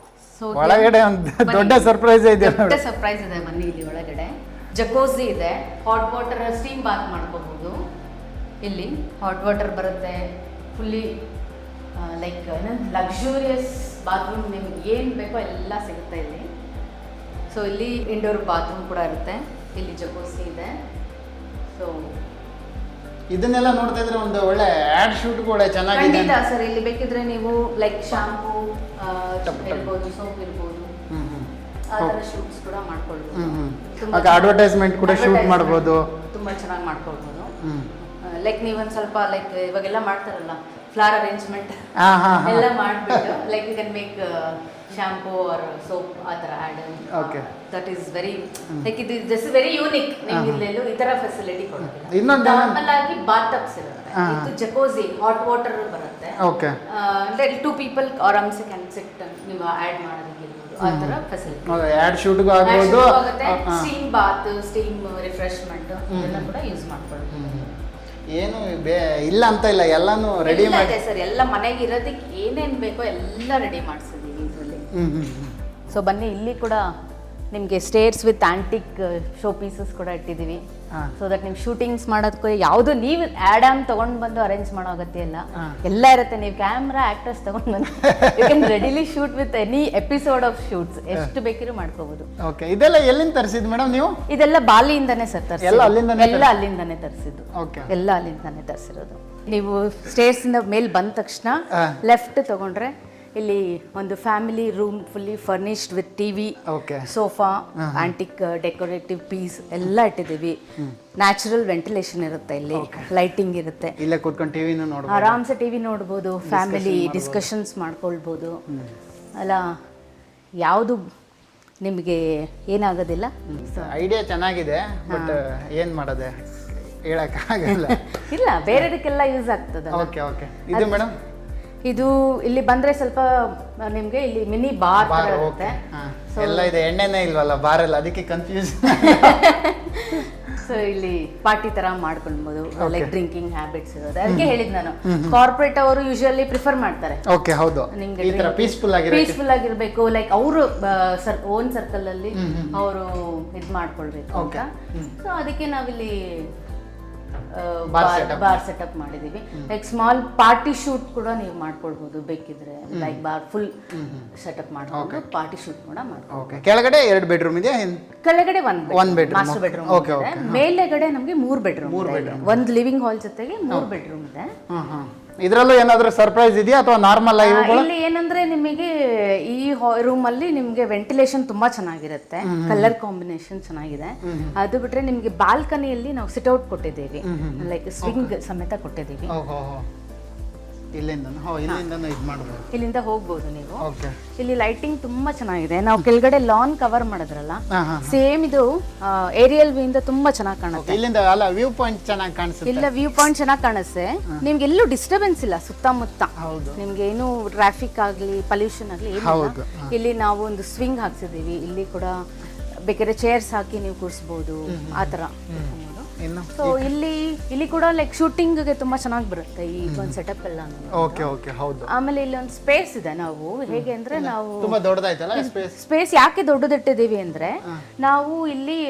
ಒಳಗಡೆ ಒಂದು ದೊಡ್ಡ ಸರ್ಪ್ರೈಸ್ ಇದೆ. ಬನ್ನಿ, ಇಲ್ಲಿ ಒಳಗಡೆ ಜಕೋಸಿ ಇದೆ, ಹಾಟ್ ವಾಟರ್ ಸ್ಟೀಮ್ ಬಾತ್ ಮಾಡ್ಕೋಬಹುದು. ಇಲ್ಲಿ ಹಾಟ್ ವಾಟರ್ ಬರುತ್ತೆ, ಫುಲ್ಲಿ ಲೈಕ್ ಲಕ್ಸುರಿಯಸ್ ಬಾತ್ರೂಮ್, ನಿಮ್ಗೆ ಏನು ಬೇಕೋ ಎಲ್ಲ ಸಿಗುತ್ತೆ ಇಲ್ಲಿ. ಸೊ ಇಲ್ಲಿ ಇಂಡೋರ್ ಬಾತ್ರೂಮ್ ಕೂಡ ಇರುತ್ತೆ. ಇಲ್ಲಿ ಜಕೋಸಿ ಇದೆ. ಸೊ ಇದನ್ನೆಲ್ಲ ನೋಡ್ತಾ ಇದ್ರೆ ಒಂದು ಒಳ್ಳೆ ಆಡ್ ಶೂಟ್ ಕೂಡ ಚೆನ್ನಾಗಿದೆ. ಖಂಡಿತ ಸರ್, ಇಲ್ಲಿ ಬೇಕಿದ್ರೆ ನೀವು ಲೈಕ್ ಶಾಂಪೂ ಇರ್ಬೋದು, ಸೋಪ್ ಇರ್ಬೋದು, ಆ ಥರ ಶೂಟ್ಸ್ ಕೂಡ ಮಾಡ್ಕೊಳ್ಬೋದು. ಅಡ್ವರ್ಟೈಸ್ಮೆಂಟ್ ಕೂಡ ಶೂಟ್ ಮಾಡ್ಬೋದು, ತುಂಬಾ ಚೆನ್ನಾಗಿ ಮಾಡ್ಕೊಳ್ಬೋದು. ಲೈಕ್ ನೀವೊಂದು ಸ್ವಲ್ಪ ಲೈಕ್ ಇವಾಗೆಲ್ಲ ಮಾಡ್ತಾರಲ್ಲ ಫ್ಲವರ್ ಅರೇಂಜ್ಮೆಂಟ್ ಎಲ್ಲ ಮಾಡ್ಬಿಟ್ಟು like you can make shampoo or soap ಆ ಥರ ad. Okay. That is very like ಇದು ದಿಸ್ ಇಸ್ ವೆರಿ ಯೂನಿಕ್. ನಿಮ್ಗೆ ಇಲ್ಲೆಲ್ಲೂ ಈ ಥರ ಫೆಸಿಲಿಟಿ ಕೊಡೋದಿಲ್ಲ. ಇನ್ನೊಂದು ನಾರ್ಮಲ್ ಆಗಿ ಬಾತ್ ಟಬ್ಸ್ ಇರುತ್ತೆ, ಇದು ಜಕೋಸಿ ಹಾಟ್ ವಾಟರ್ ಬರುತ್ತೆ. ಓಕೆ. ಅಂದ್ರೆ 2 people ಆರಾಮ್ಸೆ ಕ್ಯಾನ್ ಸಿಟ್ ನೀವು ಆ್ಯಡ್ ಮಾಡೋದಕ್ಕೆ ಇರ್ಬೋದು, ಆ ಥರ ಫೆಸಿಲಿಟಿ. ಆ್ಯಡ್ ಶೂಟ್ಗೂ ಆಗ್ಬೋದು. ಸ್ಟೀಮ್ ಬಾತ್, ಸ್ಟೀಮ್ ರಿಫ್ರೆಶ್ಮೆಂಟ್ ಇದೆಲ್ಲ ಕೂಡ ಯೂಸ್ ಮಾಡ್ಕೊಳ್ಬೋದು. ಏನು ಇಲ್ಲ ಅಂತ ಇಲ್ಲ, ಎಲ್ಲಾನು ರೆಡಿ ಮಾಡಿ ಸರ್. ಎಲ್ಲ ಮನೆಗೆ ಇರೋದಕ್ಕೆ ಏನೇನು ಬೇಕೋ ಎಲ್ಲ ರೆಡಿ ಮಾಡಿಸಿದ್ದೀವಿ ಇದರಲ್ಲಿ. ಸೊ ಬನ್ನಿ, ಇಲ್ಲಿ ಕೂಡ ನಿಮಗೆ stairs with antique show pieces ಕೂಡ ಇಟ್ಟಿದ್ದೀವಿ. ಸೊ ದಟ್ ನೀವು ಶೂಟಿಂಗ್ಸ್ ಮಾಡೋದಕ್ಕೂ ಯಾವುದು ನೀವು ಆ್ಯಡಮ್ ತೊಗೊಂಡು ಬಂದು ಅರೇಂಜ್ ಮಾಡೋ ಅಗತ್ಯ ಇಲ್ಲ, ಎಲ್ಲ ಇರುತ್ತೆ. ನೀವು ಕ್ಯಾಮ್ರಾ ಆಕ್ಟರ್ಸ್ ತೊಗೊಂಡು ಬಂದು you can readily shoot with any episode of shoots, ಎಷ್ಟು ಬೇಕಿರೋ ಮಾಡ್ಕೋಬಹುದು. ಓಕೆ, ಇದೆಲ್ಲ ಎಲ್ಲಿಂದ ತರಿಸಿದ್ ಮೇಡಮ್ ನೀವು? ಇದೆಲ್ಲ ಬಾಲಿಯಿಂದಾನೇ ಸರ್ ತರಿಸಿದ್ದು, ಎಲ್ಲ ಅಲ್ಲಿಂದಾನೇ ತರಿಸಿದ್ದು, ಓಕೆ, ಎಲ್ಲ ಅಲ್ಲಿಂದಾನೇ ತರಿಸಿರೋದು. ನೀವು ಸ್ಟೇರ್ಸ್ ಇಂದ ಮೇಲೆ ಬಂದ ತಕ್ಷಣ ಲೆಫ್ಟ್ ತಗೊಂಡ್ರೆ ಇಲ್ಲಿ ಒಂದು family room fully furnished with TV, sofa, antique decorative piece ಎಲ್ಲ ಇಟ್ಟಿದ್ದೀವಿ. ನ್ಯಾಚುರಲ್ ವೆಂಟಿಲೇಷನ್ ಇರುತ್ತೆ, ಇಲ್ಲಿ ಲೈಟಿಂಗ್ ಇರುತ್ತೆ, ಇಲ್ಲೇ ಕೂತ್ಕೊಂಡು ಟಿವಿನೂ ನೋಡಬಹುದು, ಆರಾಮ್ಸೆ ಟಿವಿ ನೋಡ್ಬೋದು, ಫ್ಯಾಮಿಲಿ ಡಿಸ್ಕಷನ್ಸ್ ಮಾಡ್ಕೊಳ್ಬೋದು. ಅಲ್ಲ ಯಾವುದು ನಿಮಗೆ ಏನಾಗೋದಿಲ್ಲ. ಐಡಿಯಾ ಚೆನ್ನಾಗಿದೆ, ಬಟ್ ಏನ್ ಮಾಡೋದೆ ಹೇಳಕ್ಕಾಗಲ್ಲ. ಇಲ್ಲ, ಬೇರೆದಕ್ಕೆಲ್ಲ ಯೂಸ್ ಆಗ್ತದೆ. ಓಕೆ ಓಕೆ, ಇದು ಮೇಡಮ್ ಇದು ಇಲ್ಲಿ ಬಂದ್ರೆ ಸ್ವಲ್ಪ ನಿಮ್ಗೆ ಇಲ್ಲಿ ಮಿನಿ ಬಾರ್ ಇರುತ್ತೆ. ಎಲ್ಲ ಇದೆ, ಎಣ್ಣೆನೇ ಇಲ್ವಲ್ಲ ಬಾರಲ್ಲ, ಅದಕ್ಕೆ ಕನ್ಫ್ಯೂಸ್. ಸೊ ಇಲ್ಲಿ ಪಾರ್ಟಿ ತರ ಮಾಡ್ಕೊಳ್ಬಹುದು, ಲೈಕ್ ಡ್ರಿಂಕಿಂಗ್ ಹ್ಯಾಬಿಟ್ಸ್ ಇರೋದು. ಅದಕ್ಕೆ ಹೇಳಿದ್ ನಾನು, ಕಾರ್ಪೊರೇಟ್ ಅವರು ಯೂಶುವಲಿ ಪ್ರಿಫರ್ ಮಾಡ್ತಾರೆ. ಓಕೆ, ಹೌದು, ನಿಮ್ಗೆ ಪೀಸ್ಫುಲ್ ಆಗಿರ್ಬೇಕು, ಲೈಕ್ ಅವರು ಓನ್ ಸರ್ಕಲ್ ಅಲ್ಲಿ ಅವರು ಇದ್ ಮಾಡ್ಕೊಳ್ಬೇಕು ಅಂತ. ಸೊ ಅದಕ್ಕೆ ನಾವಿಲ್ಲಿ ಬಾರ್ ಸೆಟಪ್ ಮಾಡಿದೀವಿ. ಲೈಕ್ ಸ್ಮಾಲ್ ಪಾರ್ಟಿ ಶೂಟ್ ಕೂಡ ನೀವು ಮಾಡ್ಕೊಳ್ಬಹುದು ಬೇಕಿದ್ರೆ, ಲೈಕ್ ಬಾರ್ ಫುಲ್ ಸೆಟಪ್ ಮಾಡ್ಕೊಂಡು ಪಾರ್ಟಿ ಶೂಟ್ ಕೂಡ ಮಾಡ್ಕೊಂಡು. ಕೆಳಗಡೆ 2 ಬೆಡ್ರೂಮ್ ಇದೆ, ಕೆಳಗಡೆ ಒಂದ್ ಬೆಡ್ರೂಮ್, ಮಾಸ್ಟರ್ ಬೆಡ್ರೂಮ್ ಇದೆ. ಮೇಲೆಗಡೆ ನಮ್ಗೆ 3 ಬೆಡ್ರೂಮ್, ಒಂದು ಲಿವಿಂಗ್ ಹಾಲ್ ಜೊತೆಗೆ 3 ಬೆಡ್ರೂಮ್ ಇದೆ. ಇದರಲ್ಲೂ ಏನಾದ್ರೂ ಸರ್ಪ್ರೈಸ್ ಇದೆಯಾ ಅಥವಾ ನಾರ್ಮಲ್ ಆಗಿ? ಇಲ್ಲಿ ಏನಂದ್ರೆ ನಿಮಗೆ ಈ ರೂಮ್ ಅಲ್ಲಿ ನಿಮ್ಗೆ ವೆಂಟಿಲೇಷನ್ ತುಂಬಾ ಚೆನ್ನಾಗಿರುತ್ತೆ, ಕಲರ್ ಕಾಂಬಿನೇಷನ್ ಚೆನ್ನಾಗಿದೆ. ಅದು ಬಿಟ್ರೆ ನಿಮ್ಗೆ ಬಾಲ್ಕನಿಯಲ್ಲಿ ನಾವು ಸಿಟ್ ಔಟ್ ಕೊಟ್ಟಿದ್ದೀವಿ, ಲೈಕ್ ಸ್ವಿಂಗ್ ಸಮೇತ ಕೊಟ್ಟಿದ್ದೀವಿ. ಇಲ್ಲಿಂದ ಹೋಗ್ಬೋದು ನೀವು. ಇಲ್ಲಿ ಲೈಟಿಂಗ್ ತುಂಬಾ ಚೆನ್ನಾಗಿದೆ. ನಾವು ಕೆಳಗಡೆ ಲಾನ್ ಕವರ್ ಮಾಡಿದ್ರಲ್ಲ, ಸೇಮ್ ಇದು ಏರಿಯಲ್ ವ್ಯೂ ಇಂದ ತುಂಬಾ ಚೆನ್ನಾಗಿ ಕಾಣುತ್ತೆ. ಇಲ್ಲಿಂದ ಅಲ್ಲ, ವ್ಯೂ ಪಾಯಿಂಟ್ ಚೆನ್ನಾಗಿ ಕಾಣಿಸುತ್ತೆ. ಇಲ್ಲ, ವ್ಯೂ ಪಾಯಿಂಟ್ ಚೆನ್ನಾಗಿ ಕಾಣಿಸುತ್ತೆ. ನಿಮ್ಗೆ ಎಲ್ಲೂ ಡಿಸ್ಟರ್ಬೆನ್ಸ್ ಇಲ್ಲ ಸುತ್ತಮುತ್ತ. ನಿಮ್ಗೆ ಏನು ಟ್ರಾಫಿಕ್ ಆಗ್ಲಿ ಪೊಲ್ಯೂಷನ್ ಆಗ್ಲಿ ಏನಿಲ್ಲ. ಇಲ್ಲಿ ನಾವು ಒಂದು ಸ್ವಿಂಗ್ ಹಾಕ್ಸಿದೀವಿ. ಇಲ್ಲಿ ಕೂಡ ಬೇಕಾದ್ರೆ ಚೇರ್ಸ್ ಹಾಕಿ ನೀವು ಕೂರಿಸಬಹುದು, ಆತರ. ಸೊ ಇಲ್ಲಿ ಕೂಡ ಲೈಕ್ ಶೂಟಿಂಗ್ ಗೆ ತುಂಬಾ ಚೆನ್ನಾಗಿ ಬರುತ್ತೆ ಈ ಒಂದು ಸೆಟಪ್ ಎಲ್ಲ. ಆಮೇಲೆ ಇಲ್ಲಿ ಒಂದು ಸ್ಪೇಸ್ ಇದೆ. ನಾವು ಹೇಗೆ ಅಂದ್ರೆ, ನಾವು ತುಂಬಾ ದೊಡ್ಡದಾಯ್ತಲ್ಲ ಸ್ಪೇಸ್ ಯಾಕೆ ದೊಡ್ಡದಿಟ್ಟಿದೀವಿ ಅಂದ್ರೆ, ನಾವು ಇಲ್ಲಿ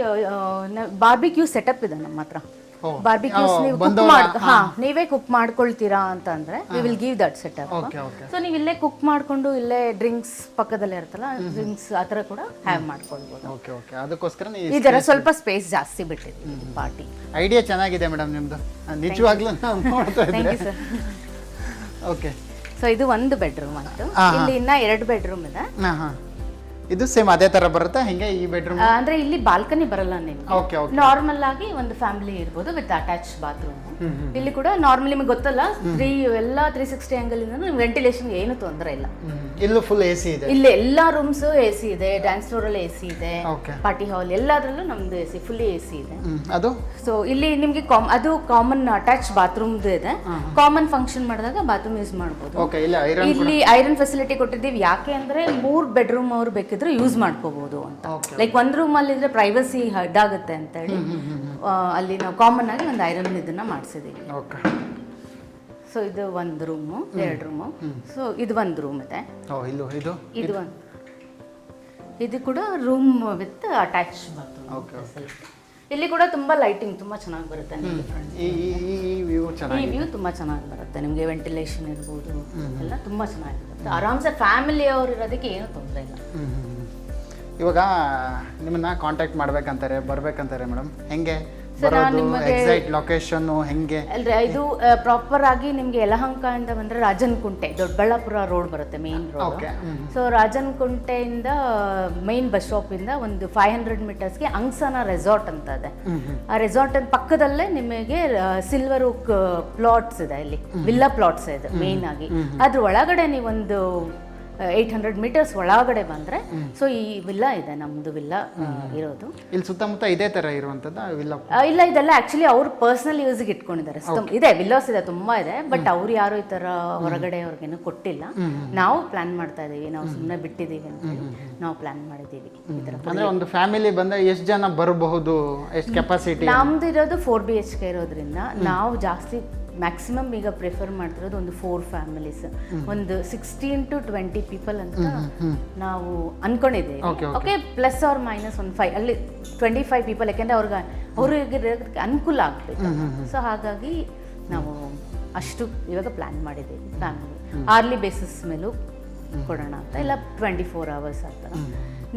ಬಾರ್ಬಿಕ್ಯೂ ಸೆಟಪ್ ಇದೆ ನಮ್ಮ ಹತ್ರ. ಬಾರ್ಬಿಕ್ಯೂಸ್ ನೀವೇ ಕುಕ್ ಮಾಡ್ಕೊಳ್ತೀರಾ ಅಂತ ಅಂದ್ರೆ we will give that setup. So ನೀವು ಇಲ್ಲೇ ಕುಕ್ ಮಾಡ್ಕೊಂಡು ಇಲ್ಲೇ ಡ್ರಿಂಕ್ಸ್ ಪಕ್ಕದಲ್ಲೇ ಇರುತ್ತಲ್ಲ, ಡ್ರಿಂಕ್ಸ್ ಆತರ ಕೂಡ ಹ್ಯಾವ್ ಮಾಡ್ಕೊಳ್ಬಹುದು. ಅದಕ್ಕೋಸ್ಕರ ಇದರ ಸ್ವಲ್ಪ ಸ್ಪೇಸ್ ಜಾಸ್ತಿ ಬಿಟ್ಟಿದ್ದೀವಿ. ಪಾರ್ಟಿ ಐಡಿಯಾ ಚೆನ್ನಾಗಿದೆ ಮೇಡಮ್ ನಿಮ್ದು, ನಿಜವಾಗ್ಲೂ ನೋಡ್ತಾ ಇದ್ದೆ. ಓಕೆ, ಸೊ ಇದು ಒಂದು ಬೆಡ್ರೂಮ್ ಆಯ್ತು. ಇಲ್ಲಿ ಇನ್ನ 2 ಬೆಡ್ರೂಮ್ ಇದೆ. ಇದು ಸೇಮ್ ಅದೇ ತರ ಬರುತ್ತೆ ಹಿಂಗೆ ಈ ಬೆಡ್ರೂಮ್? ಅಂದ್ರೆ ಇಲ್ಲಿ ಬಾಲ್ಕನಿ ಬರಲ್ಲ ನಿಮ್ಗೆ, ನಾರ್ಮಲ್ ಆಗಿ ಒಂದು ಫ್ಯಾಮಿಲಿ ಇರ್ಬೋದು ವಿತ್ ಅಟ್ಯಾಚ್ ಬಾತ್ರೂಮ್. ಇಲ್ಲಿ ಕೂಡ ನಾರ್ಮಲ್ ನಿಮಗೆ ಗೊತ್ತಲ್ಲ, ಎಲ್ಲ 360 ಆಂಗಲ್ ಇಂದ ವೆಂಟಿಲೇಷನ್ ಏನು ತೊಂದರೆ ಇಲ್ಲ. ಇಲ್ಲೂ ಫುಲ್ ಎಸಿ ಇದೆ. ಇಲ್ಲಿ ಎಲ್ಲಾ ರೂಮ್ಸ್ ಎಸಿ ಇದೆ, ಡ್ಯಾನ್ಸ್ ಫ್ಲೋರ್ ಅಲ್ಲಿ ಎಸಿ ಇದೆ, ಪಾರ್ಟಿ ಹಾಲ್ ಎಲ್ಲಾದ್ರಲ್ಲೂ ನಮ್ದು ಎಸಿ, ಫುಲ್ಲಿ ಎಸಿ ಇದೆ. ಅದು ಸೊ ಇಲ್ಲಿ ನಿಮ್ಗೆ ಅದು ಕಾಮನ್ ಅಟ್ಯಾಚ್ ಬಾತ್ರೂಮ್ ಇದೆ. ಕಾಮನ್ ಫಂಕ್ಷನ್ ಮಾಡಿದಾಗ ಬಾತ್ರೂಮ್ ಯೂಸ್ ಮಾಡಬಹುದು. ಇಲ್ಲಿ ಐರನ್ ಫೆಸಿಲಿಟಿ ಕೊಟ್ಟಿದ್ದೀವಿ. ಯಾಕೆ ಅಂದ್ರೆ 3 ಬೆಡ್ರೂಮ್ ಅವ್ರು ಬೇಕಿದ್ರೆ ಯೂಸ್ ಮಾಡ್ಕೋಬಹುದು ಅಂತ. ಲೈಕ್ ಒಂದ್ ರೂಮ್ ಅಲ್ಲಿ ಇದ್ರೆ ಪ್ರೈವಸಿ ಹಡ್ ಆಗುತ್ತೆ ಅಂತ ಹೇಳಿ ಅಲ್ಲಿ ನಾವು ಕಾಮನ್ ಆಗಿ ಒಂದು ಐರನ್ ಇದನ್ನ ಮಾಡಿಸಿದೀವಿ. ಸೊ ಇದು ಒಂದು ರೂಮು, 2 ರೂಮು. ಸೊ ಇದು ಒಂದು ರೂಮ್ ಇದೆ. ಇದು ಕೂಡ ರೂಮ್ ವಿತ್ ಅಟ್ಯಾಚ್ ಬಾತ್ರೂಮ್. ಇಲ್ಲಿ ಕೂಡ ತುಂಬಾ ಲೈಟಿಂಗ್ ತುಂಬಾ ಚೆನ್ನಾಗಿ ಬರುತ್ತೆ. ಈ ವ್ಯೂ ತುಂಬಾ ಚೆನ್ನಾಗಿ ಬರುತ್ತೆ. ನಿಮಗೆ ವೆಂಟಿಲೇಷನ್ ಇರ್ಬೋದು, ಎಲ್ಲ ತುಂಬಾ ಚೆನ್ನಾಗಿರುತ್ತೆ. ಆರಾಮ್ಸೆ ಫ್ಯಾಮಿಲಿ ಅವ್ರು ಇರೋದಕ್ಕೆ ಏನು ತೊಂದರೆ ಇಲ್ಲ. ಇವಾಗ ನಿಮ್ಮನ್ನ ಕಾಂಟ್ಯಾಕ್ಟ್ ಮಾಡ್ಬೇಕಂತಾರೆ, ಬರ್ಬೇಕಂತಾರೆ ಮೇಡಮ್, ಹೆಂಗೆ ಎಕ್ಸಾಕ್ಟ್ ಲೊಕೇಶನ್ ಹೆಂಗೆ? ಅಲ್ರಿ, ಇದು ಪ್ರಾಪರ್ ಆಗಿ ನಿಮ್ಗೆ ಯಲಹಂಕ ಇಂದ ಬಂದ್ರೆ ರಾಜನಕುಂಟೆ, ದೊಡ್ಡಬಳ್ಳಾಪುರ ರೋಡ್ ಬರುತ್ತೆ, ಮೇನ್ ರೋಡ್. ಸೊ ರಾಜನಕುಂಟೆಯಿಂದ ಮೈನ್ ಬಸ್ ಸ್ಟಾಪ್ ಇಂದ ಒಂದು 500 ಮೀಟರ್ಸ್ಗೆ ಅಂಗ್ಸನ ರೆಸಾರ್ಟ್ ಅಂತ ಇದೆ. ಆ ರೆಸಾರ್ಟ್ ಪಕ್ಕದಲ್ಲೇ ನಿಮಗೆ ಸಿಲ್ವರ್ ಓಕ್ ಪ್ಲಾಟ್ಸ್ ಇದೆ. ಇಲ್ಲಿ ವಿಲ್ಲಾ ಪ್ಲಾಟ್ಸ್ ಇದೆ ಮೇನ್ ಆಗಿ. ಅದ್ರ ಒಳಗಡೆ ನೀವೊಂದು 800 ಮೀಟರ್ಸ್ ಒಳಗಡೆ ಬಂದ್ರೆ ಸೊ ಈ ವಿಲ್ಲಾ ಇದೆ, ನಮ್ದು ವಿಲ್ಲಾ ಇರೋದು. ಇಲ್ಲಿ ಸುತ್ತಮುತ್ತ ಇದೇ ತರ ಇರುವಂತದ್ದು ವಿಲ್ಲಾ? ಇಲ್ಲ, ಇದೆಲ್ಲ ಆಕ್ಚುಲಿ ಅವ್ರು ಪರ್ಸನಲ್ ಯೂಸ್ಗೆ ಇಟ್ಕೊಂಡಿದ್ದಾರೆ. ಇದೆ, ವಿಲ್ಲಾಸ್ ಇದೆ, ತುಂಬಾ ಇದೆ. ಬಟ್ ಅವ್ರು ಯಾರು ಈ ತರ ಹೊರಗಡೆ ಅವ್ರಿಗೇನು ಕೊಟ್ಟಿಲ್ಲ. ನಾವು ಪ್ಲಾನ್ ಮಾಡ್ತಾ ಇದೀವಿ, ನಾವು ಸುಮ್ಮನೆ ಬಿಟ್ಟಿದೀವಿ ಅಂತ ಹೇಳಿ ನಾವು ಪ್ಲಾನ್ ಮಾಡಿದೀವಿ. ಅಂದ್ರೆ ಒಂದು ಫ್ಯಾಮಿಲಿ ಬಂದ್ರೆ ಎಷ್ಟು ಜನ ಬರಬಹುದು, ಎಷ್ಟು ಕೆಪಾಸಿಟಿ? ನಮ್ದು ಇರೋದು 4 BHK ಇರೋದ್ರಿಂದ ನಾವು ಜಾಸ್ತಿ ಮ್ಯಾಕ್ಸಿಮಮ್ ಈಗ ಪ್ರಿಫರ್ ಮಾಡ್ತಿರೋದು ಒಂದು 4 ಫ್ಯಾಮಿಲೀಸ್, ಒಂದು 16 to 20 ಪೀಪಲ್ ಅಂತ ನಾವು ಅನ್ಕೊಂಡಿದ್ದೀವಿ. ಓಕೆ, ಪ್ಲಸ್ ಆರ್ ಮೈನಸ್ ಒಂದು 5, ಅಲ್ಲಿ 25 ಪೀಪಲ್, ಯಾಕೆಂದರೆ ಅವ್ರಿಗೆ ಅನುಕೂಲ ಆಗಬೇಕು. ಸೊ ಹಾಗಾಗಿ ನಾವು ಅಷ್ಟು ಇವಾಗ ಪ್ಲ್ಯಾನ್ ಮಾಡಿದ್ದೀವಿ. ಫ್ಯಾಮಿಲಿ ಆರ್ಲಿ ಬೇಸಿಸ್ ಮೇಲೂ ಕೊಡೋಣ ಅಂತ, ಇಲ್ಲ 24 hours ಆ ಥರ.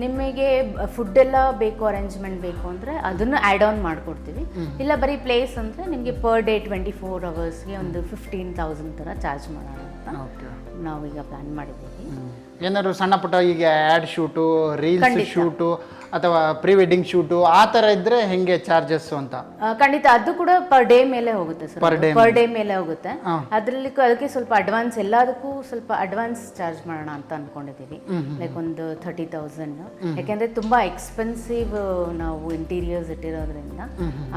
ನಿಮಗೆ ಫುಡ್ ಎಲ್ಲ ಬೇಕು, ಅರೇಂಜ್ಮೆಂಟ್ ಬೇಕು ಅಂದರೆ ಅದನ್ನು ಆ್ಯಡ್ ಆನ್ ಮಾಡಿಕೊಡ್ತೀವಿ. ಇಲ್ಲ ಬರೀ ಪ್ಲೇಸ್ ಅಂದರೆ ನಿಮಗೆ ಪರ್ ಡೇ 24 hours ಒಂದು 15,000 ಥರ ಚಾರ್ಜ್ ಮಾಡೋಣ ಅಂತ ನಾವೀಗ ಪ್ಲ್ಯಾನ್ ಮಾಡಿದ್ದೀವಿ. ಏನಾದ್ರು ಸಣ್ಣ ಪುಟ್ಟ ಈಗ ಆ್ಯಡ್ ಶೂಟು, ರೀಲ್ಸ್ ಶೂಟು ಅಥವಾ ಪ್ರೀ ವೆಡ್ಡಿಂಗ್ ಶೂಟು ಆ ಥರ ಇದ್ದರೆ ಹೆಂಗೆ ಚಾರ್ಜಸ್ಸು ಅಂತ? ಖಂಡಿತ ಅದು ಕೂಡ ಪರ್ ಡೇ ಮೇಲೆ ಹೋಗುತ್ತೆ ಸರ್, ಪರ್ ಡೇ ಮೇಲೆ ಹೋಗುತ್ತೆ. ಅದರಲ್ಲಿ ಅದಕ್ಕೆ ಸ್ವಲ್ಪ ಅಡ್ವಾನ್ಸ್, ಎಲ್ಲದಕ್ಕೂ ಸ್ವಲ್ಪ ಅಡ್ವಾನ್ಸ್ ಚಾರ್ಜ್ ಮಾಡೋಣ ಅಂತ ಅಂದ್ಕೊಂಡಿದ್ದೀವಿ. ಲೈಕ್ ಒಂದು 30,000, ಯಾಕೆಂದರೆ ತುಂಬ ಎಕ್ಸ್ಪೆನ್ಸಿವ್ ನಾವು ಇಂಟೀರಿಯರ್ಸ್ ಇಟ್ಟಿರೋದ್ರಿಂದ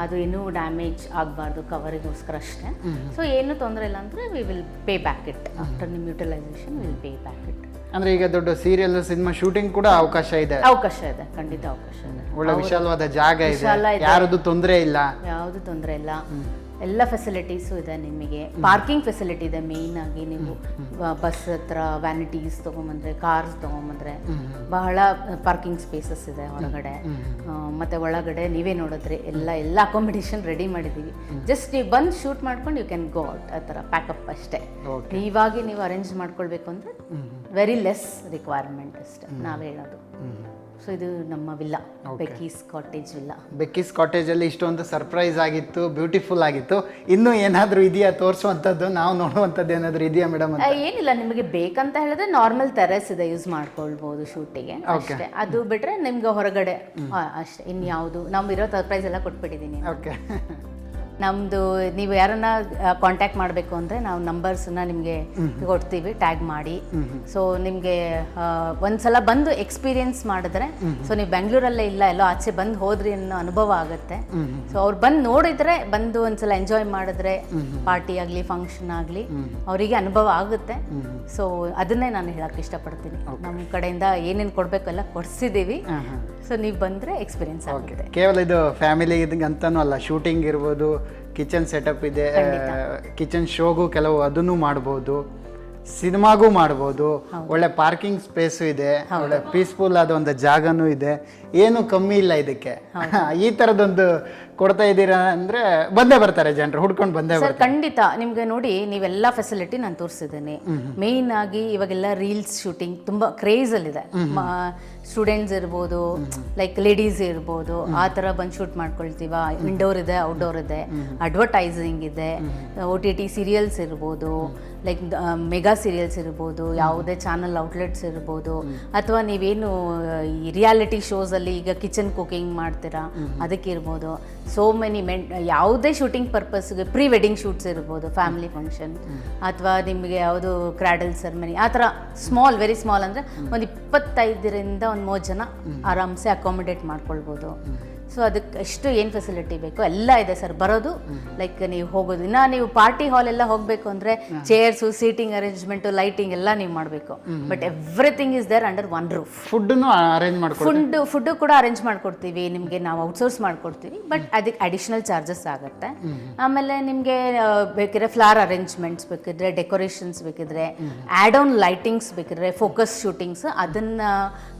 ಅದು ಇನ್ನೂ ಡ್ಯಾಮೇಜ್ ಆಗಬಾರ್ದು, ಕವರಿಗೋಸ್ಕರ ಅಷ್ಟೇ. ಸೊ ಏನು ತೊಂದರೆ ಇಲ್ಲ ಅಂದರೆ we will pay back it after ನಿಮ್ಮ utilisation, will pay back it. ಅಂದ್ರೆ ಈಗ ದೊಡ್ಡ ಸೀರಿಯಲ್, ಸಿನಿಮಾ ಶೂಟಿಂಗ್ ಕೂಡ ಅವಕಾಶ ಇದೆ. ಅವಕಾಶ ಇದೆ, ಖಂಡಿತ ಅವಕಾಶ ಇದೆ. ಒಳ್ಳೆ ವಿಶಾಲವಾದ ಜಾಗ ಇದೆ, ಯಾರದು ತೊಂದರೆ ಇಲ್ಲ, ಯಾವುದು ತೊಂದರೆ ಇಲ್ಲ. ಎಲ್ಲ ಫೆಸಿಲಿಟೀಸು ಇದೆ. ನಿಮಗೆ ಪಾರ್ಕಿಂಗ್ ಫೆಸಿಲಿಟಿ ಇದೆ. ಮೇಯ್ನ್ ಆಗಿ ನೀವು ಬಸ್ ಹತ್ರ ವ್ಯಾನಿಟೀಸ್ ತೊಗೊಂಬಂದ್ರೆ, ಕಾರ್ಸ್ ತೊಗೊಂಬಂದ್ರೆ ಬಹಳ ಪಾರ್ಕಿಂಗ್ ಸ್ಪೇಸಸ್ ಇದೆ ಹೊರಗಡೆ. ಮತ್ತು ಒಳಗಡೆ ನೀವೇ ನೋಡಿದ್ರೆ ಎಲ್ಲ ಅಕಾಮಿಡೇಷನ್ ರೆಡಿ ಮಾಡಿದ್ದೀವಿ. ಜಸ್ಟ್ ನೀವು ಬಂದು ಶೂಟ್ ಮಾಡ್ಕೊಂಡು ಯು ಕ್ಯಾನ್ ಗೋ ಔಟ್, ಆ ಥರ ಪ್ಯಾಕಪ್ ಅಷ್ಟೇ. ನೀವಾಗಿ ನೀವು ಅರೇಂಜ್ ಮಾಡ್ಕೊಳ್ಬೇಕು ಅಂದರೆ ವೆರಿ ಲೆಸ್ ರಿಕ್ವೈರ್ಮೆಂಟ್ ಅಷ್ಟೇ ನಾವು ಹೇಳೋದು. ಸೊ ಇದು ನಮ್ಮ ವಿಲ್ಲಾ, ಬೆಕ್ಕೀಸ್ ಕಾಟೇಜ್ ವಿಲ್ಲಾ. ಬೆಕ್ಕೀಸ್ ಕಾಟೇಜಲ್ಲಿ ಇಷ್ಟೊಂದು ಸರ್ಪ್ರೈಸ್ ಆಗಿತ್ತು, ಬ್ಯೂಟಿಫುಲ್ ಆಗಿತ್ತು. ಇನ್ನೂ ಏನಾದರೂ ಇದೆಯಾ ತೋರಿಸುವಂಥದ್ದು, ನಾವು ನೋಡುವಂಥದ್ದು ಏನಾದರೂ ಇದೆಯಾ ಮೇಡಮ್? ಏನಿಲ್ಲ, ನಿಮಗೆ ಬೇಕಂತ ಹೇಳಿದ್ರೆ ನಾರ್ಮಲ್ ಟೆರೆಸ್ ಇದೆ, ಯೂಸ್ ಮಾಡ್ಕೊಳ್ಬೋದು ಶೂಟಿಗೆ ಅಷ್ಟೇ. ಅದು ಬಿಟ್ಟರೆ ನಿಮ್ಗೆ ಹೊರಗಡೆ ಅಷ್ಟೇ, ಇನ್ಯಾವುದು ನಾವು ಇರೋ ಸರ್ಪ್ರೈಸ್ ಎಲ್ಲ ಕೊಟ್ಬಿಟ್ಟಿದ್ದೀನಿ. ಓಕೆ, ನಮ್ಮದು ನೀವು ಯಾರನ್ನ ಕಾಂಟ್ಯಾಕ್ಟ್ ಮಾಡಬೇಕು ಅಂದರೆ ನಾವು ನಂಬರ್ಸನ್ನ ನಿಮಗೆ ಕೊಡ್ತೀವಿ, ಟ್ಯಾಗ್ ಮಾಡಿ. ಸೊ ನಿಮಗೆ ಒಂದ್ಸಲ ಬಂದು ಎಕ್ಸ್ಪೀರಿಯನ್ಸ್ ಮಾಡಿದ್ರೆ, ಸೊ ನೀವು ಬೆಂಗಳೂರಲ್ಲೇ ಇಲ್ಲ ಎಲ್ಲೋ ಆಚೆ ಬಂದು ಹೋದ್ರಿ ಅನ್ನೋ ಅನುಭವ ಆಗುತ್ತೆ. ಸೊ ಅವ್ರು ಬಂದು ನೋಡಿದ್ರೆ, ಬಂದು ಒಂದ್ಸಲ ಎಂಜಾಯ್ ಮಾಡಿದ್ರೆ, ಪಾರ್ಟಿ ಆಗಲಿ ಫಂಕ್ಷನ್ ಆಗಲಿ ಅವರಿಗೆ ಅನುಭವ ಆಗುತ್ತೆ. ಸೊ ಅದನ್ನೇ ನಾನು ಹೇಳಕ್ಕೆ ಇಷ್ಟಪಡ್ತೀನಿ. ನಮ್ಮ ಕಡೆಯಿಂದ ಏನೇನು ಕೊಡಬೇಕು ಎಲ್ಲ ಕೊಡಿಸಿದ್ದೀವಿ. ಸೊ ನೀವು ಬಂದರೆ ಎಕ್ಸ್ಪೀರಿಯನ್ಸ್ ಆಗುತ್ತೆ. ಕೇವಲ ಇದು ಫ್ಯಾಮಿಲಿ ಅಂತನೂ ಅಲ್ಲ, ಶೂಟಿಂಗ್ ಇರ್ಬೋದು, ಕಿಚನ್ ಸೆಟಪ್ ಇದೆ, ಕಿಚನ್ ಶೋಗೂ ಕೆಲವು ಅದನ್ನು ಮಾಡ್ಬೋದು, ಸಿನಿಮಾಗೂ ಮಾಡ್ಬೋದು, ಒಳ್ಳೆ ಪಾರ್ಕಿಂಗ್ ಸ್ಪೇಸು ಇದೆ, ಒಳ್ಳೆ ಪೀಸ್ಫುಲ್ ಆದ ಒಂದು ಜಾಗನೂ ಇದೆ. ಏನು ಕಮ್ಮಿ ಇಲ್ಲ ಇದಕ್ಕೆ. ಈ ಥರದೊಂದು ಕೊಡ್ತಾ ಇದ್ದೀರಾ ಅಂದರೆ ಬಂದೇ ಬರ್ತಾರೆ ಜನರು, ಹುಡ್ಕೊಂಡು ಬಂದೇ ಬರ್ತಾರೆ. ಖಂಡಿತ ನಿಮಗೆ ನೋಡಿ, ನೀವೆಲ್ಲ ಫೆಸಿಲಿಟಿ ನಾನು ತೋರಿಸಿದ್ದೀನಿ. ಮೇಯ್ನ್ ಆಗಿ ಇವಾಗೆಲ್ಲ ರೀಲ್ಸ್ ಶೂಟಿಂಗ್ ತುಂಬ ಕ್ರೇಜಲ್ಲಿದೆ. ಸ್ಟೂಡೆಂಟ್ಸ್ ಇರ್ಬೋದು, ಲೈಕ್ ಲೇಡೀಸ್ ಇರ್ಬೋದು, ಆ ಥರ ಬಂದು ಶೂಟ್ ಮಾಡ್ಕೊಳ್ತೀವ. ಇಂಡೋರ್ ಇದೆ, ಔಟ್ಡೋರ್ ಇದೆ, ಅಡ್ವರ್ಟೈಸಿಂಗ್ ಇದೆ, OTT ಸೀರಿಯಲ್ಸ್ ಇರ್ಬೋದು, ಲೈಕ್ ಮೆಗಾ ಸೀರಿಯಲ್ಸ್ ಇರ್ಬೋದು, ಯಾವುದೇ ಚಾನಲ್ ಔಟ್ಲೆಟ್ಸ್ ಇರ್ಬೋದು, ಅಥವಾ ನೀವೇನು ಈ ರಿಯಾಲಿಟಿ ಶೋಸಲ್ಲಿ ಈಗ ಕಿಚನ್ ಕುಕಿಂಗ್ ಮಾಡ್ತೀರಾ ಅದಕ್ಕಿರ್ಬೋದು. ಸೋ ಮೆನಿ ಯಾವುದೇ ಶೂಟಿಂಗ್ ಪರ್ಪಸ್ಗೆ ಪ್ರೀ ವೆಡ್ಡಿಂಗ್ ಶೂಟ್ಸ್ ಇರ್ಬೋದು, ಫ್ಯಾಮಿಲಿ ಫಂಕ್ಷನ್, ಅಥವಾ ನಿಮಗೆ ಯಾವುದು ಕ್ರಾಡಲ್ ಸೆರೆಮನಿ, ಆ ಥರ ಸ್ಮಾಲ್, ವೆರಿ ಸ್ಮಾಲ್ ಅಂದರೆ ಒಂದು 25ರಿಂದ ಒಂದು 30 ಜನ ಆರಾಮ್ಸೆ ಅಕಾಮಿಡೇಟ್ ಮಾಡ್ಕೊಳ್ಬೋದು. ಸೊ ಅದಕ್ಕೆ ಎಷ್ಟು ಏನು ಫೆಸಿಲಿಟಿ ಬೇಕೋ ಎಲ್ಲ ಇದೆ ಸರ್. ಬರೋದು ಲೈಕ್ ನೀವು ಹೋಗೋದು, ಇನ್ನು ನೀವು ಪಾರ್ಟಿ ಹಾಲ್ ಎಲ್ಲ ಹೋಗಬೇಕು ಅಂದರೆ ಚೇರ್ಸು, ಸೀಟಿಂಗ್ ಅರೇಂಜ್ಮೆಂಟು, ಲೈಟಿಂಗ್ ಎಲ್ಲ ನೀವು ಮಾಡಬೇಕು. But everything is there under one roof. ಫುಡ್ಡನ್ನು ಅರೇಂಜ್ ಮಾಡ್ಕೊಡ್ತೀವಿ, ಫುಡ್ಡು ಕೂಡ ಅರೇಂಜ್ ಮಾಡ್ಕೊಡ್ತೀವಿ. ನಿಮಗೆ ನಾವು ಔಟ್ಸೋರ್ಸ್ ಮಾಡ್ಕೊಡ್ತೀವಿ, ಬಟ್ ಅದಕ್ಕೆ ಅಡಿಷ್ನಲ್ ಚಾರ್ಜಸ್ ಆಗುತ್ತೆ. ಆಮೇಲೆ ನಿಮಗೆ ಬೇಕಿದ್ರೆ ಫ್ಲವರ್ ಅರೇಂಜ್ಮೆಂಟ್ಸ್ ಬೇಕಿದ್ರೆ, ಡೆಕೋರೇಷನ್ಸ್ ಬೇಕಿದ್ರೆ, ಆ್ಯಡ್ ಆನ್ ಲೈಟಿಂಗ್ಸ್ ಬೇಕಿದ್ರೆ, ಫೋಕಸ್ ಶೂಟಿಂಗ್ಸ್, ಅದನ್ನು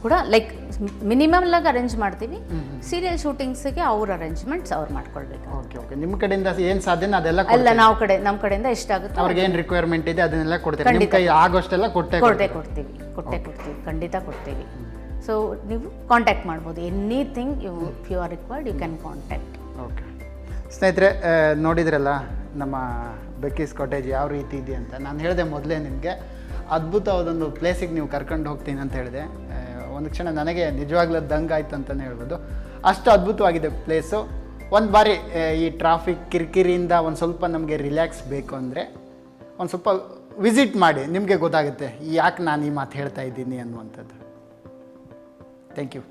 ಕೂಡ ಲೈಕ್ ಮಿನಿಮಮ್ ಆಗಿ ಅರೇಂಜ್ ಮಾಡ್ತೀವಿ. ಸೀರಿಯಲ್ ಶೂಟಿಂಗ್ಸ್ಗೆ ಅವ್ರ ಅರೇಂಜ್ಮೆಂಟ್ಸ್ ಅವ್ರು ಮಾಡ್ಕೊಳ್ಬೇಕು. ಓಕೆ ಓಕೆ, ನಿಮ್ಮ ಕಡೆಯಿಂದ ಏನು ಸಾಧ್ಯನೋ ಅದೆಲ್ಲ ಅಲ್ಲ, ನಮ್ಮ ಕಡೆಯಿಂದ ಎಷ್ಟಾಗುತ್ತೆ, ಅವ್ರಿಗೆ ಏನು ರಿಕ್ವೈರ್ಮೆಂಟ್ ಇದೆ ಅದನ್ನೆಲ್ಲ ಕೊಡ್ತೀವಿ. ನಿಮ್ಮ ಕೈ ಆಗೋಷ್ಟೆಲ್ಲ ಕೊಟ್ಟೆ ಕೊಡ್ತೀವಿ, ಖಂಡಿತ ಕೊಡ್ತೀವಿ. ಸೊ ನೀವು ಕಾಂಟ್ಯಾಕ್ಟ್ ಮಾಡ್ಬೋದು. Anything you are required, you can contact. Okay ಸ್ನೇಹಿತರೆ, ನೋಡಿದ್ರಲ್ಲ ನಮ್ಮ ಬೆಕ್ಕೀಸ್ ಕಾಟೇಜ್ ಯಾವ ರೀತಿ ಇದೆ ಅಂತ. ನಾನು ಹೇಳಿದೆ ಮೊದಲೇ ನಿಮಗೆ, ಅದ್ಭುತವಾದೊಂದು ಪ್ಲೇಸಿಗೆ ನೀವು ಕರ್ಕೊಂಡು ಹೋಗ್ತೀನಿ ಅಂತ ಹೇಳಿದೆ. ಒಂದು ಕ್ಷಣ ನನಗೆ ನಿಜವಾಗ್ಲೂ ದಂಗಾಯ್ತು ಅಂತಲೇ ಹೇಳ್ಬೋದು, ಅಷ್ಟು ಅದ್ಭುತವಾಗಿದೆ ಪ್ಲೇಸು. ಒಂದು ಬಾರಿ ಈ ಟ್ರಾಫಿಕ್ ಕಿರಿಕಿರಿಯಿಂದ ಒಂದು ಸ್ವಲ್ಪ ನಮಗೆ ರಿಲ್ಯಾಕ್ಸ್ ಬೇಕು ಅಂದರೆ ಒಂದು ಸ್ವಲ್ಪ ವಿಸಿಟ್ ಮಾಡಿ, ನಿಮಗೆ ಗೊತ್ತಾಗುತ್ತೆ ಯಾಕೆ ನಾನು ಈ ಮಾತು ಹೇಳ್ತಾ ಇದ್ದೀನಿ ಅನ್ನುವಂಥದ್ದು. Thank you.